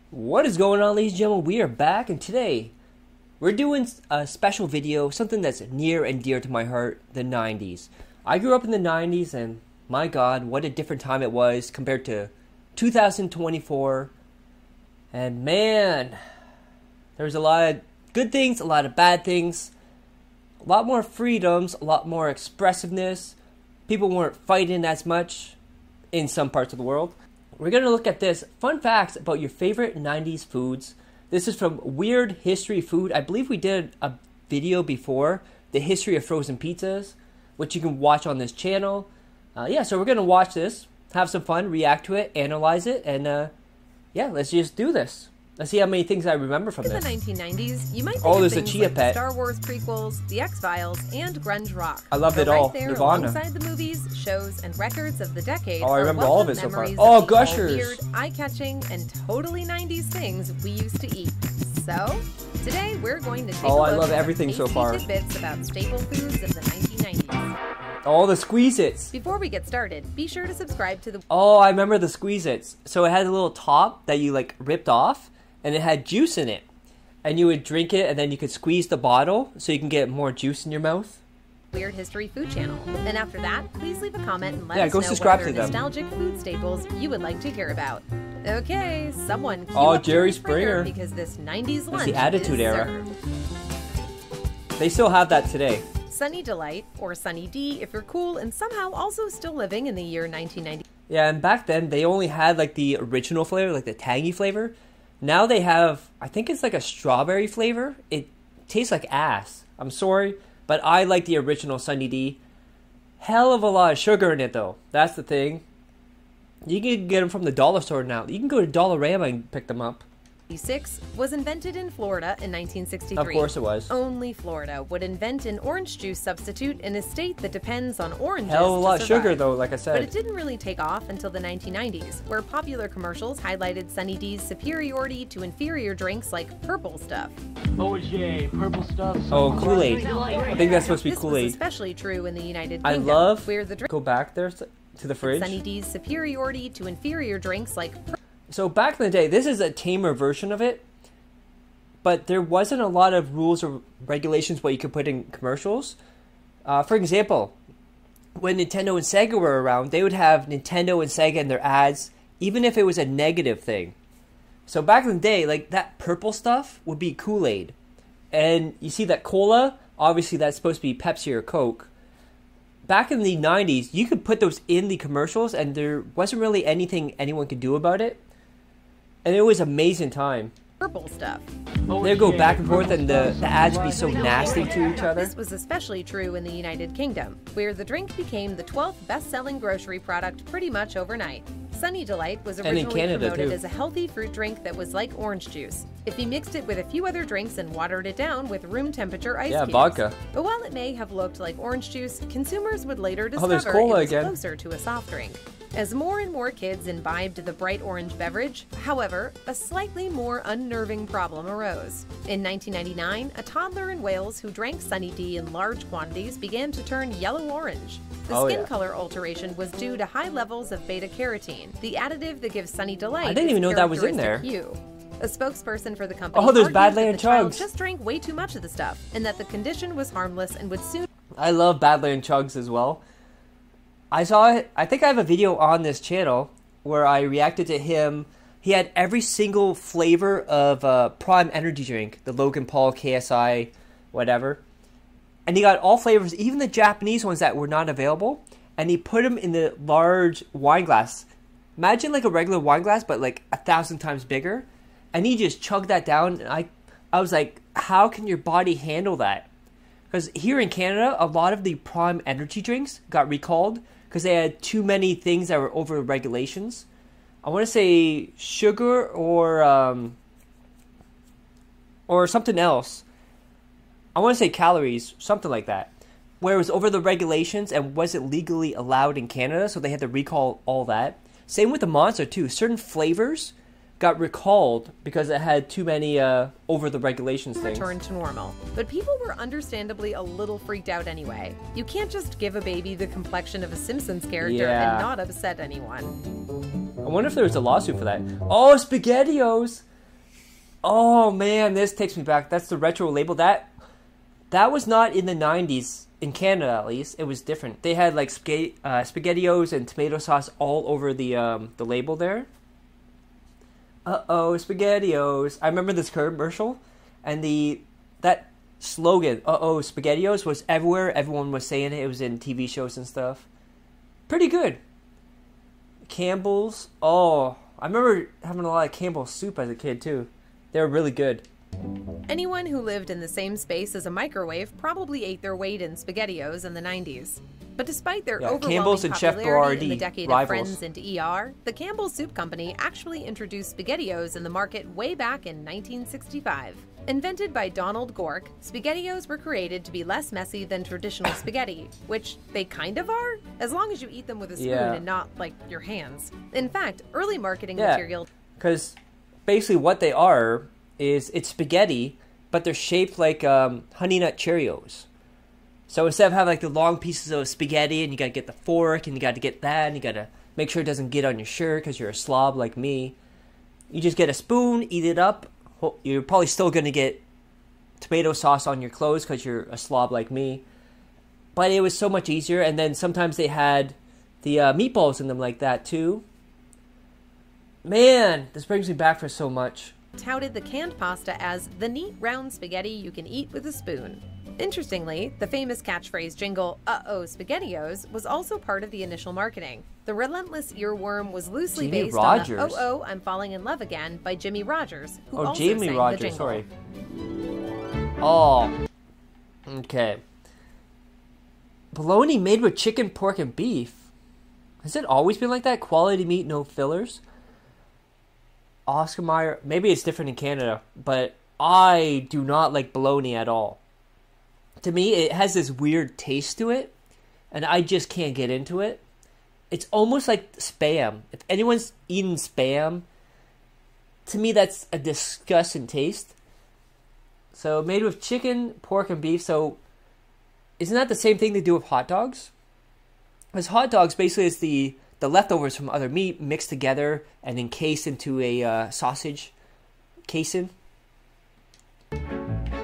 What is going on, ladies and gentlemen? We are back, and today we're doing a special video, something that's near and dear to my heart, the 90s. I grew up in the 90s, and my God, what a different time it was compared to 2024. And man, there's a lot of good things, a lot of bad things, a lot more freedoms, a lot more expressiveness. People weren't fighting as much in some parts of the world. We're going to look at this. Fun facts about your favorite 90s foods. This is from Weird History Food. I believe we did a video before, the history of frozen pizzas, which you can watch on this channel. So we're going to watch this, have some fun, react to it, analyze it, and let's just do this. Let's see how many things I remember from this. In the 1990s, you might think of there's a things Chia like Pet. Star Wars prequels, The X-Files, and grunge rock. I loved it But all. Right there, Nirvana. alongside the movies, shows, and records of the decade, Oh, I remember all of it so far. memories Oh, of the Gushers. weird, eye-catching, and totally 90s things we used to eat. So, today we're going to take a look I love at everything so tasty far. tidbits about staple foods of the 1990s. All the Squeeze-Its. Before we get started, be sure to subscribe to the... Oh, I remember the Squeeze-Its. So it had a little top that you ripped off, and it had juice in it. And you would drink it, and then you could squeeze the bottle so you can get more juice in your mouth. Weird History Food channel. And after that, please leave a comment and let us go know subscribe what to other them. nostalgic food staples you would like to hear about. Okay, someone cue Oh, up Jerry Springer Springer. because this 90s lunch the Attitude is Era. served. They still have that today. Sunny Delight, or Sunny D if you're cool and somehow also still living in the year 1990. Yeah, and back then, they only had, the original flavor, the tangy flavor. Now they have, I think it's a strawberry flavor. It tastes like ass. I'm sorry, but I like the original Sunny D. Hell of a lot of sugar in it, though. That's the thing. You can get them from the dollar store now. You can go to Dollarama and pick them up. 1996 was invented in Florida in 1963. Of course it was. Only Florida would invent an orange juice substitute in a state that depends on oranges. Hell of a lot to of sugar, survive. though, like I But said. it didn't really take off until the 1990s, where popular commercials highlighted Sunny D's superiority to inferior drinks like Purple Stuff. OJ, purple stuff. Oh, Kool-Aid. I think that's supposed to be This was Kool-Aid. especially true in the United I Kingdom, love... where the drink Go back there to the fridge. Sunny D's superiority to inferior drinks like So back in the day, this is a tamer version of it. But there wasn't a lot of rules or regulations what you could put in commercials. For example, when Nintendo and Sega were around, they would have Nintendo and Sega in their ads, even if it was a negative thing. So back in the day, that purple stuff would be Kool-Aid. And you see that cola, obviously that's supposed to be Pepsi or Coke. Back in the 90s, you could put those in the commercials, and there wasn't really anything anyone could do about it. And it was an amazing time. Purple Stuff. They'd go back and forth, and the ads be so nasty to each other. This was especially true in the United Kingdom, where the drink became the 12th best-selling grocery product pretty much overnight. Sunny Delight was And in originally Canada, promoted too. as a healthy fruit drink that was like orange juice, if you mixed it with a few other drinks and watered it down with room temperature ice cubes. Vodka. But while it may have looked like orange juice, consumers would later Oh, there's discover it cola was again. closer to a soft drink. As more and more kids imbibed the bright orange beverage, however, a slightly more unnerving problem arose. In 1999, a toddler in Wales who drank Sunny D in large quantities began to turn yellow-orange. The skin color alteration was due to high levels of beta-carotene, the additive that gives Sunny Delight I didn't even know that was in there. hue. A spokesperson for the company Oh, there's argued Badlands that the child Chugs. just drank way too much of the stuff, and that the condition was harmless and would soon... I love Badlands Chugs as well. I saw it. I think I have a video on this channel where I reacted to him. He had every single flavor of Prime Energy drink, the Logan Paul, KSI, whatever. And he got all flavors, even the Japanese ones that were not available. And he put them in the large wine glass. Imagine a regular wine glass, but 1,000 times bigger. And he just chugged that down. And I was like, how can your body handle that? Because here in Canada, a lot of the Prime Energy drinks got recalled because they had too many things that were over regulations. I want to say sugar or something else. I want to say calories, something like that. Where it was over the regulations and wasn't legally allowed in Canada, so they had to recall all that. Same with the Monster too. Certain flavors got recalled because it had too many over the regulations things. Return to normal. But people were understandably a little freaked out anyway. You can't just give a baby the complexion of a Simpsons character and not upset anyone. I wonder if there was a lawsuit for that. Oh, SpaghettiOs! Oh man, this takes me back. That's the retro label. That was not in the 90s. In Canada, at least, it was different. They had like SpaghettiOs and tomato sauce all over the label there. SpaghettiOs. I remember this commercial, and that slogan, SpaghettiOs, was everywhere. Everyone was saying it. It was in TV shows and stuff. Pretty good. Campbell's. Oh, I remember having a lot of Campbell's soup as a kid too. They were really good. Anyone who lived in the same space as a microwave probably ate their weight in SpaghettiOs in the 90s. But despite their overwhelming Campbell's and Chef popularity in the Boyardee, decade rivals. of Friends and ER, the Campbell's Soup Company actually introduced SpaghettiOs in the market way back in 1965. Invented by Donald Gork, SpaghettiOs were created to be less messy than traditional spaghetti, which they kind of are, as long as you eat them with a spoon and not, like, your hands. In fact, early marketing material... because basically what they are is it's spaghetti, but they're shaped like Honey Nut Cheerios. So instead of having like the long pieces of spaghetti and you gotta get the fork and you gotta get that and you gotta make sure it doesn't get on your shirt because you're a slob like me, you just get a spoon, eat it up. You're probably still gonna get tomato sauce on your clothes because you're a slob like me. But it was so much easier, and then sometimes they had the meatballs in them like that too. Man, this brings me back for so much. Touted the canned pasta as the neat round spaghetti you can eat with a spoon. Interestingly, the famous catchphrase jingle, SpaghettiOs, was also part of the initial marketing. The relentless earworm was loosely based Rogers. on the I'm Falling in Love Again by Jimmie Rogers, who also Jamie sang Rogers, the jingle. sorry. Oh, okay. Bologna made with chicken, pork, and beef. Has it always been like that? Quality meat, no fillers? Oscar Mayer, maybe it's different in Canada, but I do not like bologna at all. To me, it has this weird taste to it, and I just can't get into it. It's almost like Spam. If anyone's eaten Spam, to me that's a disgusting taste. So made with chicken, pork, and beef. So isn't that the same thing they do with hot dogs? Because hot dogs basically is the leftovers from other meat mixed together and encased into a sausage casing.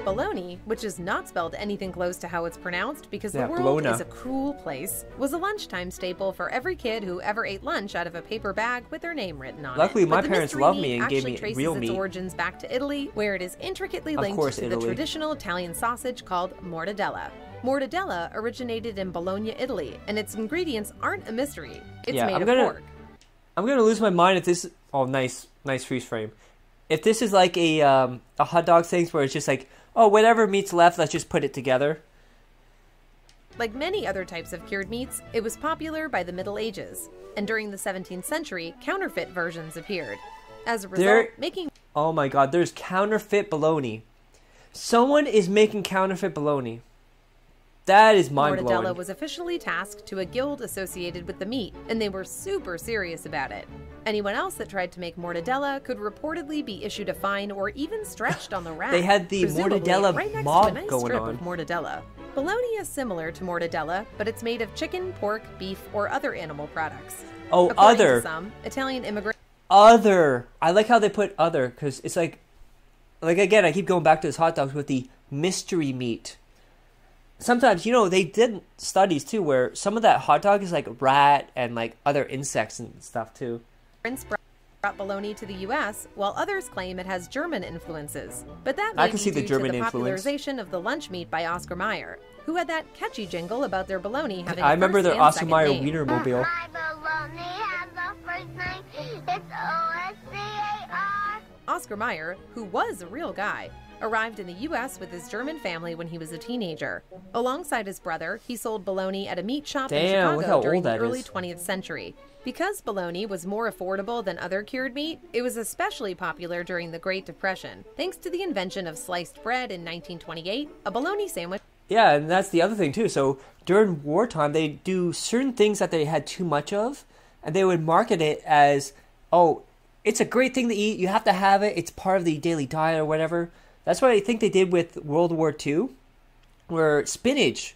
Bologna, which is not spelled anything close to how it's pronounced because the world Bologna is a cruel place, was a lunchtime staple for every kid who ever ate lunch out of a paper bag with their name written on Luckily, it. my But the parents mystery loved meat me and gave me actually traces real its meat. origins back to Italy, where it is intricately Of linked course, to Italy. the traditional Italian sausage called mortadella. Mortadella originated in Bologna, Italy, and its ingredients aren't a mystery. It's made of pork. I'm gonna lose my mind if this. Oh, nice freeze frame. If this is like a hot dog thing where it's just like, oh, whatever meat's left, let's just put it together. Like many other types of cured meats, it was popular by the Middle Ages, and during the 17th century, counterfeit versions appeared. As a result, making... Oh my god, there's counterfeit bologna. Someone is making counterfeit bologna. That is mind-blowing. Mortadella was officially tasked to a guild associated with the meat, and they were super serious about it. Anyone else that tried to make mortadella could reportedly be issued a fine or even stretched on the rack. They had the mortadella right next mob to a nice going strip on. Of mortadella. Bologna is similar to mortadella, but it's made of chicken, pork, beef, or other animal products. Oh, According other. To some, Italian immigrants. Other. I like how they put other, because it's like again, I keep going back to this hot dogs with the mystery meat. Sometimes, they did studies too where some of that hot dog is like rat and like other insects and stuff too. Brought bologna to the U.S., while others claim it has German influences. But that I may can be see the due German to the influence. popularization of the lunch meat by Oscar Mayer, who had that catchy jingle about their bologna having a I remember first their and Oscar second Mayer name. Wienermobile. My bologna has a first name. It's O-S-C-A-R. Oscar Mayer, who was a real guy, arrived in the U.S. with his German family when he was a teenager. Alongside his brother, he sold bologna at a meat shop in Damn, look how Chicago during old the that early is. 20th century. Because bologna was more affordable than other cured meat, it was especially popular during the Great Depression. Thanks to the invention of sliced bread in 1928, a bologna sandwich... Yeah, and that's the other thing too. So during wartime, they do certain things that they had too much of, and they would market it as, oh, it's a great thing to eat, you have to have it, it's part of the daily diet or whatever. That's what I think they did with World War II, where spinach,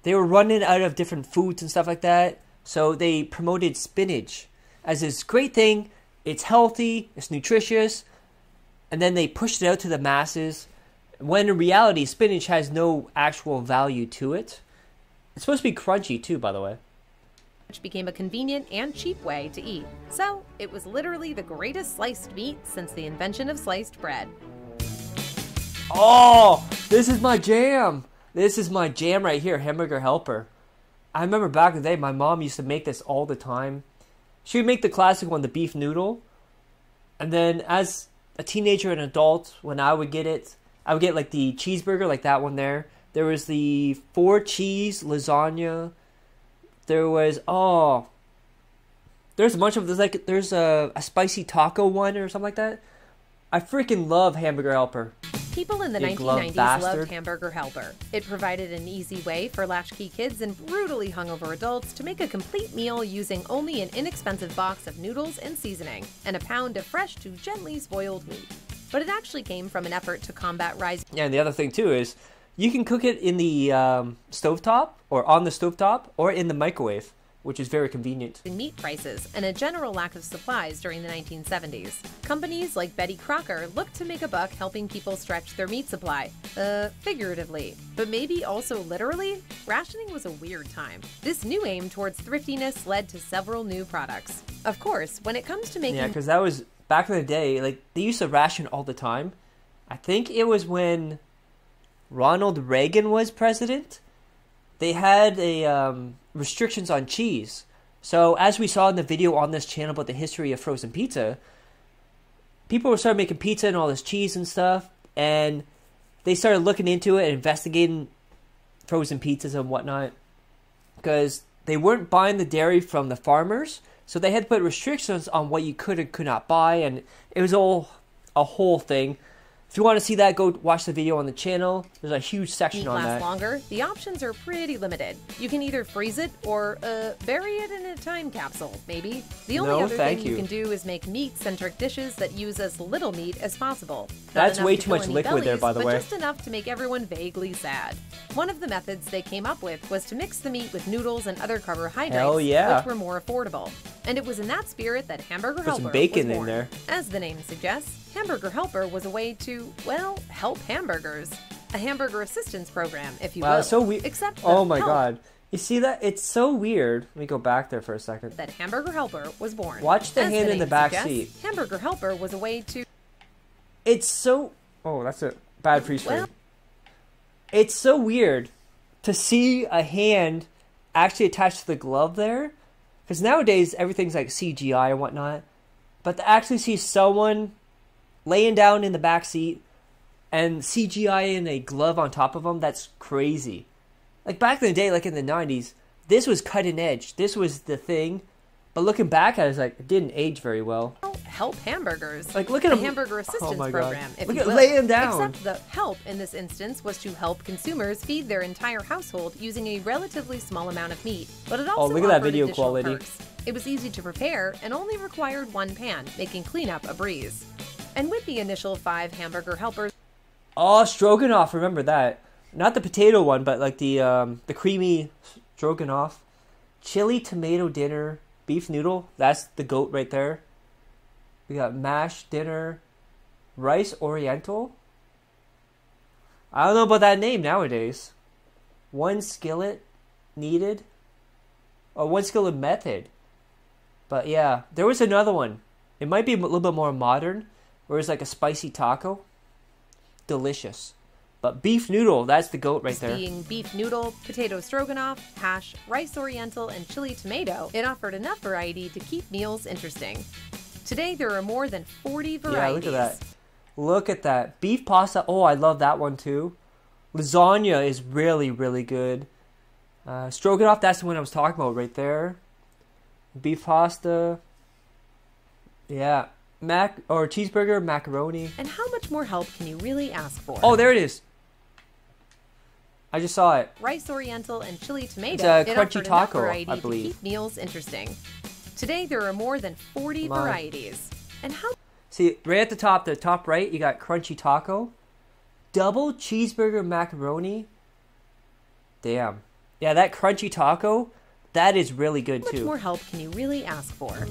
they were running out of different foods and stuff like that, so they promoted spinach as this great thing. It's healthy, it's nutritious, and then they pushed it out to the masses, when in reality, spinach has no actual value to it. It's supposed to be crunchy too, by the way. Which became a convenient and cheap way to eat. So, it was literally the greatest sliced meat since the invention of sliced bread. Oh, this is my jam. This is my jam right here, Hamburger Helper. I remember back in the day, my mom used to make this all the time. She would make the classic one, the beef noodle. And then as a teenager and adult, when I would get it, I would get like the cheeseburger, like that one there. There was the 4 cheese lasagna. There was, there's a bunch of, there's a spicy taco one or something like that. I freaking love Hamburger Helper. People in the 1990s loved Hamburger Helper. It provided an easy way for latchkey kids and brutally hungover adults to make a complete meal using only an inexpensive box of noodles and seasoning, and a pound of fresh to gently spoiled meat. But it actually came from an effort to combat rising... Yeah, and the other thing too is, you can cook it in the stovetop, or on the stovetop, or in the microwave, which is very convenient. ...meat prices and a general lack of supplies during the 1970s. Companies like Betty Crocker looked to make a buck helping people stretch their meat supply. Figuratively. But maybe also literally? Rationing was a weird time. This new aim towards thriftiness led to several new products. Of course, when it comes to making... Yeah, because that was, back in the day, like, they used to ration all the time. I think it was when Ronald Reagan was president. They had restrictions on cheese. So as we saw in the video on this channel about the history of frozen pizza, people were starting making pizza and all this cheese and stuff, and they started looking into it and investigating frozen pizzas and whatnot, because they weren't buying the dairy from the farmers, so they had to put restrictions on what you could and could not buy, and it was all a whole thing. If you want to see that, go watch the video on the channel. There's a huge section on that. Meat lasts longer. The options are pretty limited. You can either freeze it or bury it in a time capsule, maybe. The only other thing you can do is make meat-centric dishes that use as little meat as possible. That's way too much liquid there, by the way. But just enough to make everyone vaguely sad. One of the methods they came up with was to mix the meat with noodles and other carbohydrates, which were more affordable. And it was in that spirit that Hamburger Helper was born. Put some bacon in there. As the name suggests, Hamburger Helper was a way to, well, help hamburgers. A hamburger assistance program, if you will. So weird. Except oh my god. You see that? It's so weird. Let me go back there for a second. That Hamburger Helper was born. Watch the hand in the back seat. Hamburger Helper was a way to... It's so... Oh, that's a bad freeze frame. It's so weird to see a hand actually attached to the glove there. Because nowadays, everything's like CGI and whatnot. But to actually see someone laying down in the back seat and CGI in a glove on top of them, that's crazy. Like back in the day, like in the 90s, this was cutting edge. This was the thing. But looking back at it, it's like, it didn't age very well. Help hamburgers. Like, look at him. Hamburger assistance program, if look you at will. laying down. Except the help in this instance was to help consumers feed their entire household using a relatively small amount of meat. But it also look at that offered video additional quality. perks. It was easy to prepare and only required one pan, making cleanup a breeze. And with the initial 5 Hamburger Helpers... Oh, stroganoff, remember that. Not the potato one, but like the creamy stroganoff. Chili tomato dinner, beef noodle, that's the goat right there. We got mashed dinner, rice oriental. I don't know about that name nowadays. 1 skillet needed. Or 1 skillet method. But yeah, there was another one. It might be a little bit more modern, where it's like a spicy taco. Delicious. But beef noodle, that's the goat right there. Being beef noodle, potato stroganoff, hash, rice oriental, and chili tomato, it offered enough variety to keep meals interesting. Today, there are more than 40 varieties. Yeah, look at that. Look at that. Beef pasta, oh, I love that one too. Lasagna is really, really good. Stroganoff, that's the one I was talking about right there. Beef pasta. Yeah. Cheeseburger, macaroni. And how much more help can you really ask for? Oh, there it is. I just saw it. Rice oriental and chili tomato. It's a crunchy taco, I believe. To keep meals interesting. Today there are more than 40 varieties. And how... See, right at the top right, you got crunchy taco. Double cheeseburger macaroni. Damn. Yeah, that crunchy taco, that is really good too. How much more help can you really ask for?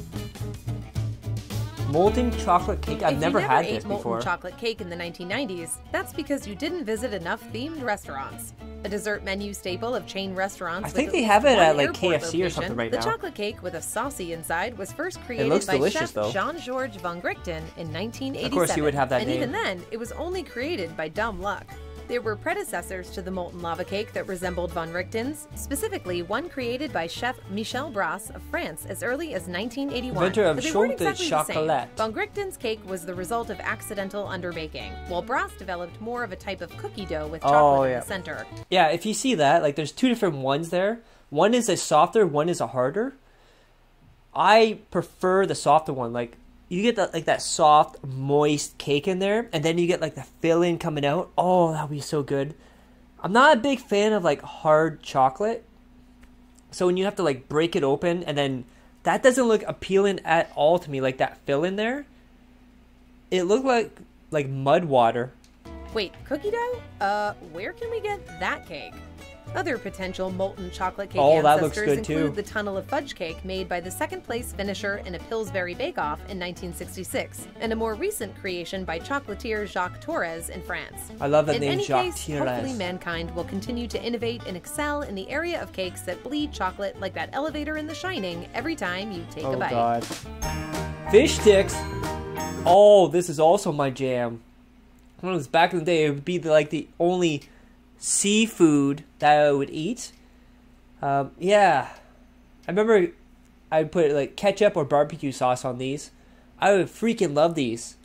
Molten chocolate cake. I've never had this molten before. chocolate cake in the 1990s, that's because you didn't visit enough themed restaurants. A dessert menu staple of chain restaurants. I think with they at have least it at one like airport KFC or location, something right the now. The chocolate cake with a saucy inside was first created looks by delicious, chef though. Jean-Georges von Grichten in 1987. Of course you would have that and name. even then, it was only created by dumb luck. There were predecessors to the molten lava cake that resembled von Richten's, specifically one created by chef Michel Brasse of France as early as 1981. Inventor of but they weren't chaud de exactly the same. chocolat. Von Grichten's cake was the result of accidental underbaking, while Brasse developed more of a type of cookie dough with chocolate in the center. Yeah, if you see that, like there's two different ones there. One is a softer, one is a harder. I prefer the softer one. Like you get that soft, moist cake in there, and then you get like the filling coming out. Oh, that would be so good. I'm not a big fan of like hard chocolate. So when you have to like break it open, and then that doesn't look appealing at all to me, like that filling there. It looked like mud water. Wait, cookie dough? Where can we get that cake? Other potential molten chocolate cake that looks ancestors good include too. the tunnel of fudge cake made by the second-place finisher in a Pillsbury bake-off in 1966, and a more recent creation by chocolatier Jacques Torres in France. I love that in name, any Jacques case, Torres. hopefully mankind will continue to innovate and excel in the area of cakes that bleed chocolate like that elevator in The Shining every time you take a bite. Oh, God. Fish sticks. Oh, this is also my jam. When it was back in the day, it would be like the only seafood that I would eat. Yeah. I remember I'd put like ketchup or barbecue sauce on these. I would freaking love these.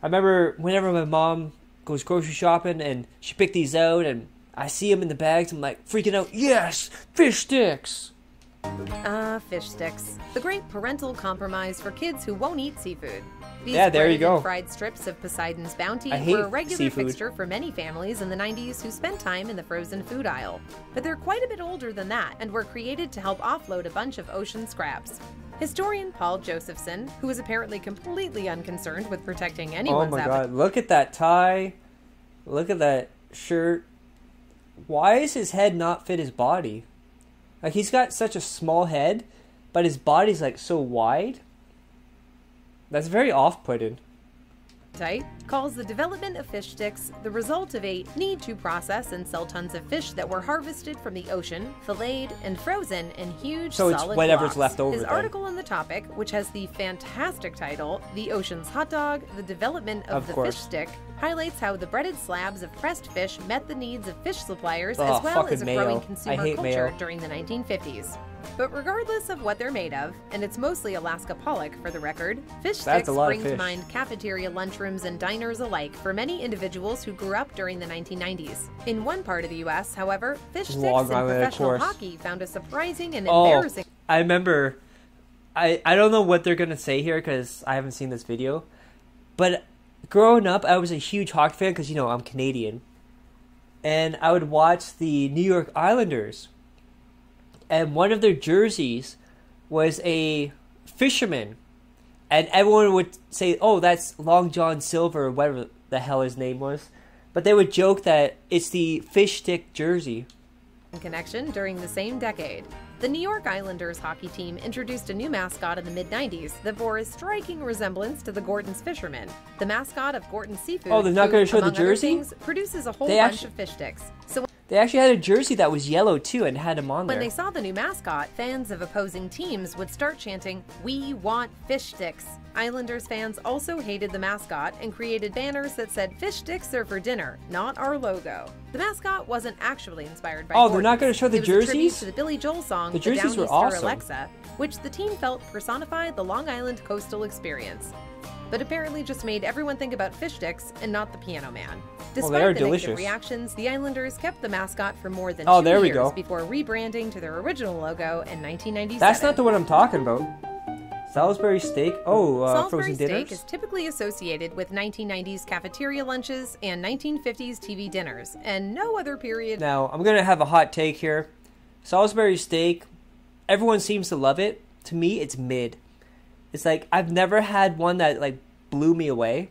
I remember whenever my mom goes grocery shopping and she picked these out and I see them in the bags, I'm like freaking out. Yes, fish sticks. Fish sticks. The great parental compromise for kids who won't eat seafood. These Yeah, there you breaded and go. fried strips of Poseidon's Bounty I hate were a regular seafood. fixture for many families in the 90s who spent time in the frozen food aisle. But they're quite a bit older than that and were created to help offload a bunch of ocean scraps. Historian Paul Josephson, who is apparently completely unconcerned with protecting Oh anyone's my God, look at that tie. Look at that shirt. Why is his head not fit his body? Like he's got such a small head, but his body's like so wide. That's very off-putting. appetite, calls the development of fish sticks the result of a need to process and sell tons of fish that were harvested from the ocean, filleted, and frozen in huge So solid it's whatever's blocks. left over His then. article on the topic, which has the fantastic title, The Ocean's Hot Dog, The Development of the course. Fish Stick, highlights how the breaded slabs of pressed fish met the needs of fish suppliers Oh, as well fucking as a mayo. growing I consumer hate culture mayo. during the 1950s. But regardless of what they're made of, and it's mostly Alaska pollock for the record, fish That's sticks a lot of bring to fish. mind cafeteria lunchrooms and diners alike for many individuals who grew up during the 1990s. In one part of the U.S., however, fish sticks Long in Island, of professional course. hockey found a surprising and Oh, embarrassing. I remember. I don't know what they're gonna say here because I haven't seen this video, but growing up, I was a huge hockey fan because I'm Canadian, and I would watch the New York Islanders, and one of their jerseys was a fisherman, and everyone would say, "Oh, that's Long John Silver," or whatever the hell his name was, but they would joke that it's the fish stick jersey. Connection during the same decade. The New York Islanders hockey team introduced a new mascot in the mid-90s that bore a striking resemblance to the Gorton's fisherman. The mascot of Gorton's Seafood, Oh, they're not gonna who, show the among other jersey? things, produces a whole They bunch actu- of fish sticks. So They actually had a jersey that was yellow too, and had him on when there. they saw the new mascot, fans of opposing teams would start chanting, "We want fish sticks." Islanders fans also hated the mascot and created banners that said, "Fish sticks are for dinner, not our logo." The mascot wasn't actually inspired by Oh, they're not Gordon's. gonna show the It was a tribute jerseys? to the Billy Joel song, The "The jerseys were Downeaster awesome. Alexa," which the team felt personified the Long Island coastal experience. But apparently just made everyone think about fish sticks and not the Piano Man. Despite they are the delicious. negative reactions, the Islanders kept the mascot for more than Oh, 2 there we years go. before rebranding to their original logo in 1997. That's not the one I'm talking about. Salisbury steak. Oh, Salisbury frozen steak dinners. is typically associated with 1990s cafeteria lunches and 1950s TV dinners, and no other period. Now, I'm gonna have a hot take here. Salisbury steak, everyone seems to love it. To me, it's mid. It's like I've never had one that like blew me away.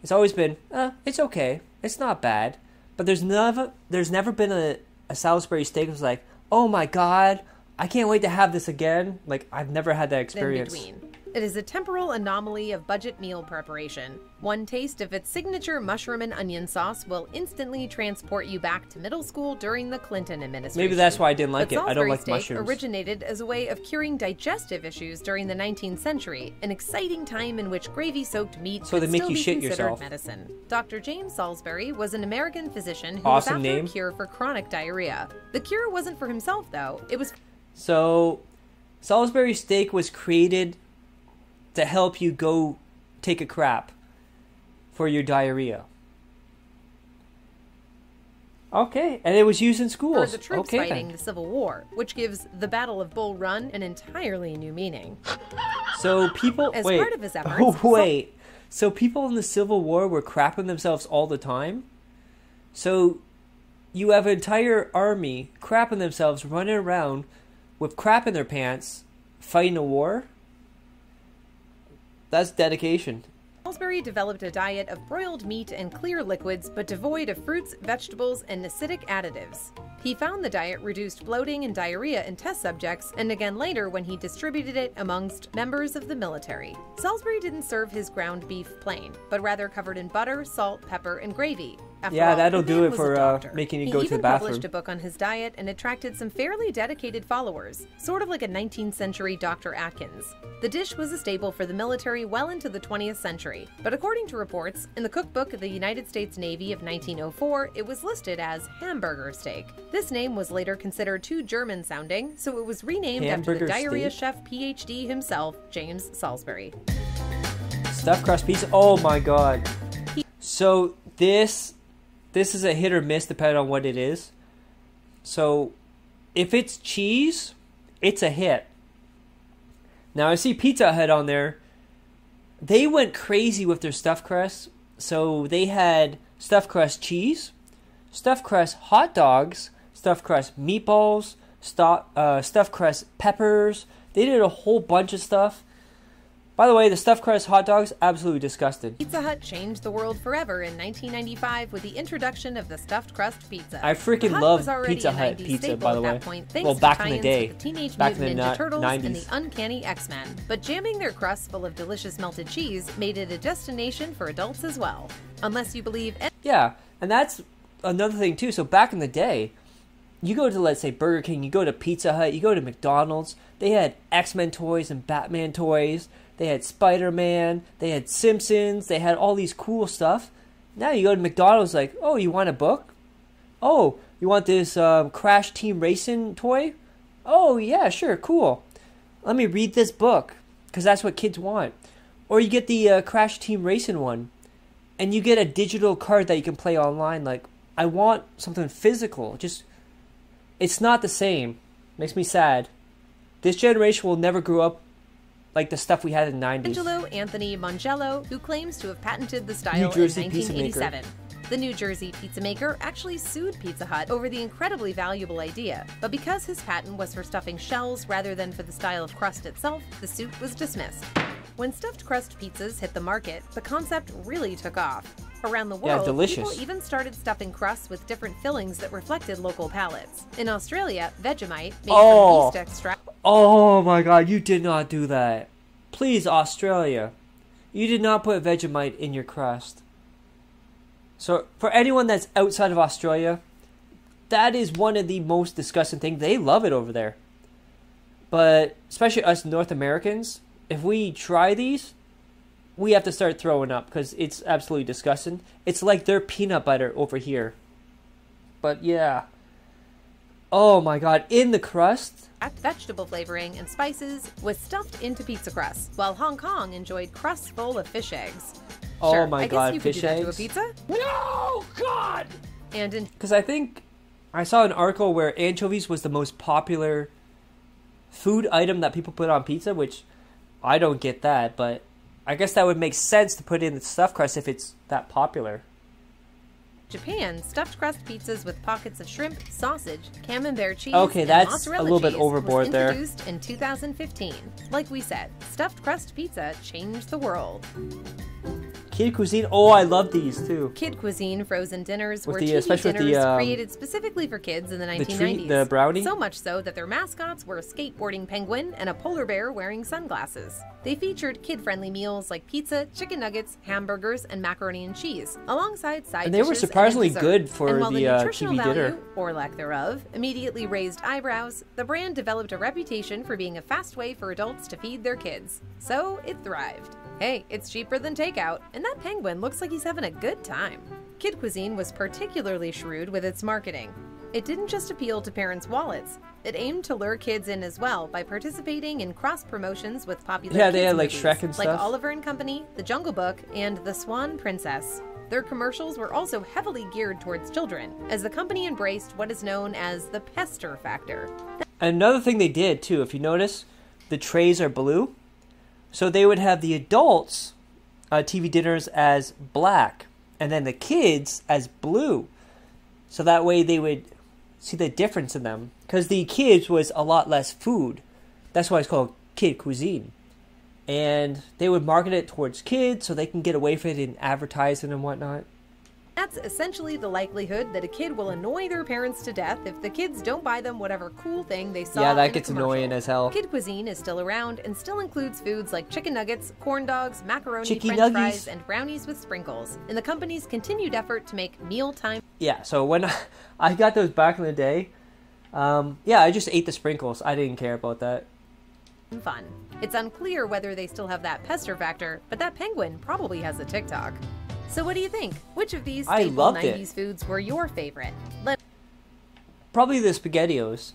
It's always been, it's okay. It's not bad. But there's never been a Salisbury steak that was like, oh my god, I can't wait to have this again. Like I've never had that In experience. between. It is a temporal anomaly of budget meal preparation. One taste of its signature mushroom and onion sauce will instantly transport you back to middle school during the Clinton administration. Maybe that's why I didn't like But it. I don't Salisbury like steak mushrooms. originated as a way of curing digestive issues during the 19th century, an exciting time in which gravy-soaked meat So they could make still you be shit considered yourself. medicine. Dr. James Salisbury was an American physician who Awesome was after name. a cure for chronic diarrhea. The cure wasn't for himself, though. It was So, Salisbury steak was created to help you go take a crap for your diarrhea. Okay, and it was used in for schools. the troops Okay, fighting then. the Civil War, which gives the Battle of Bull Run an entirely new meaning. So people As wait. part of his efforts, Oh wait. So people in the Civil War were crapping themselves all the time? So you have an entire army crapping themselves, running around with crap in their pants, fighting a war? That's dedication. Salisbury developed a diet of broiled meat and clear liquids, but devoid of fruits, vegetables, and acidic additives. He found the diet reduced bloating and diarrhea in test subjects, and again later when he distributed it amongst members of the military. Salisbury didn't serve his ground beef plain, but rather covered in butter, salt, pepper, and gravy. After Yeah, all, that'll the do man it was for a doctor. making you He go to the even bathroom. published a book on his diet and attracted some fairly dedicated followers, sort of like a 19th century Dr. Atkins. The dish was a staple for the military well into the 20th century, but according to reports, in the cookbook of the United States Navy of 1904, it was listed as hamburger steak. This name was later considered too German-sounding, so it was renamed after the Hamburger diarrhea steak? chef PhD himself, James Salisbury. Stuffed crust pizza. Oh my god. So this is a hit or miss depending on what it is. So if it's cheese, it's a hit. Now I see Pizza Hut on there. They went crazy with their stuffed crust. So they had stuffed crust cheese, stuffed crust hot dogs, stuffed crust meatballs, stuffed crust peppers. They did a whole bunch of stuff. By the way, the stuffed crust hot dogs, absolutely disgusting. Pizza Hut changed the world forever in 1995 with the introduction of the stuffed crust pizza. I freaking The Hut love was already Pizza a Hut 90s pizza, staple by the at way. that point, thanks Well, to back in the tie-ins day. with the Teenage Back in Mutant the Ninja Turtles and 90s. the Uncanny X-Men. But jamming their crusts full of delicious melted cheese made it a destination for adults as well. Unless you believe Yeah, and that's another thing too. So back in the day, you go to, let's say, Burger King, you go to Pizza Hut, you go to McDonald's, they had X-Men toys and Batman toys, they had Spider-Man, they had Simpsons, they had all these cool stuff. Now you go to McDonald's like, oh, you want a book? Oh, you want this Crash Team Racing toy? Oh, yeah, sure, cool. Let me read this book, because that's what kids want. Or you get the Crash Team Racing one, and you get a digital card that you can play online. Like, I want something physical. Just, it's not the same. Makes me sad. This generation will never grow up like the stuff we had in the 90s. Angelo Anthony Mongello, who claims to have patented the style New Jersey in pizza maker. 1987. The New Jersey pizza maker actually sued Pizza Hut over the incredibly valuable idea, but because his patent was for stuffing shells rather than for the style of crust itself, the suit was dismissed. When stuffed crust pizzas hit the market, the concept really took off. Around the world, delicious. people even started stuffing crusts with different fillings that reflected local palates. In Australia, Vegemite, made from yeast extract, Oh my god, you did not do that. Please, Australia. You did not put Vegemite in your crust. So, for anyone that's outside of Australia, that is one of the most disgusting things. They love it over there. But, especially us North Americans, if we try these, we have to start throwing up because it's absolutely disgusting. It's like their peanut butter over here. But yeah. Oh my god, in the crust? vegetable flavoring, and spices was stuffed into pizza crusts, while Hong Kong enjoyed crusts full of fish eggs. Oh Sure, my I god, guess you could fish do that eggs? to a pizza. No, God! And in Because I think I saw an article where anchovies was the most popular food item that people put on pizza, which I don't get that, but I guess that would make sense to put in the stuffed crust if it's that popular. Japan, stuffed crust pizzas with pockets of shrimp, sausage, camembert cheese, Okay, and that's mozzarella a little bit cheese overboard was there. introduced in 2015. Like we said, stuffed crust pizza changed the world. Kid cuisine. Oh, I love these too. Kid cuisine frozen dinners With were the- TV especially with dinners the, created specifically for kids in the 1990s. treat, the brownie? So much so that their mascots were a skateboarding penguin and a polar bear wearing sunglasses. They featured kid-friendly meals like pizza, chicken nuggets, hamburgers, and macaroni and cheese, alongside side And they were dishes surprisingly dessert. good for and while the, nutritional TV dinner. value, or lack thereof, immediately raised eyebrows, the brand developed a reputation for being a fast way for adults to feed their kids. So it thrived. Hey, it's cheaper than takeout, and that penguin looks like he's having a good time. Kid cuisine was particularly shrewd with its marketing. It didn't just appeal to parents' wallets. It aimed to lure kids in as well by participating in cross-promotions with popular Yeah, they kids had, like, movies, Shrek and like stuff. Oliver and Company, The Jungle Book, and The Swan Princess. Their commercials were also heavily geared towards children, as the company embraced what is known as the pester factor. Another thing they did too, if you notice, the trays are blue. So they would have the adults TV dinners as black, and then the kids as blue. So that way they would see the difference in them. Because the kids was a lot less food. That's why it's called kid cuisine. And they would market it towards kids so they can get away from it in advertising and whatnot. That's essentially the likelihood that a kid will annoy their parents to death if the kids don't buy them whatever cool thing they saw. Yeah, that in a gets commercial. annoying as hell. Kid cuisine is still around and still includes foods like chicken nuggets, corn dogs, macaroni, Chicken french nuggies. fries, and brownies with sprinkles, in the company's continued effort to make mealtime Yeah, so when I got those back in the day, yeah, I just ate the sprinkles. I didn't care about that. fun. It's unclear whether they still have that pester factor, but that penguin probably has a TikTok. So what do you think? Which of these I staple loved 90s it. foods were your favorite? Probably the SpaghettiOs.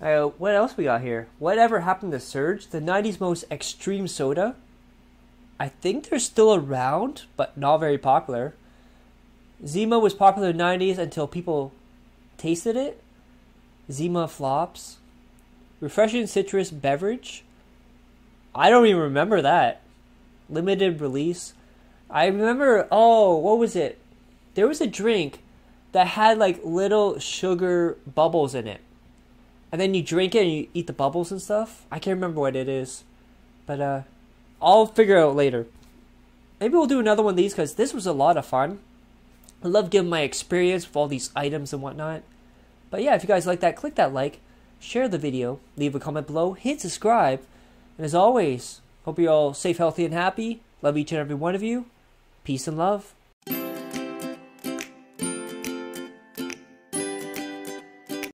What else we got here? Whatever happened to Surge? The 90s most extreme soda? I think they're still around, but not very popular. Zima was popular in the 90s until people tasted it. Zima flops. Refreshing citrus beverage? I don't even remember that. Limited release. I remember, what was it? There was a drink that had like little sugar bubbles in it. And then you drink it and you eat the bubbles and stuff. I can't remember what it is. But I'll figure it out later. Maybe we'll do another one of these because this was a lot of fun. I love giving my experience with all these items and whatnot. But yeah, if you guys like that, click that like, share the video, leave a comment below, hit subscribe. And as always, hope you're all safe, healthy, and happy. Love each and every one of you. Peace and love.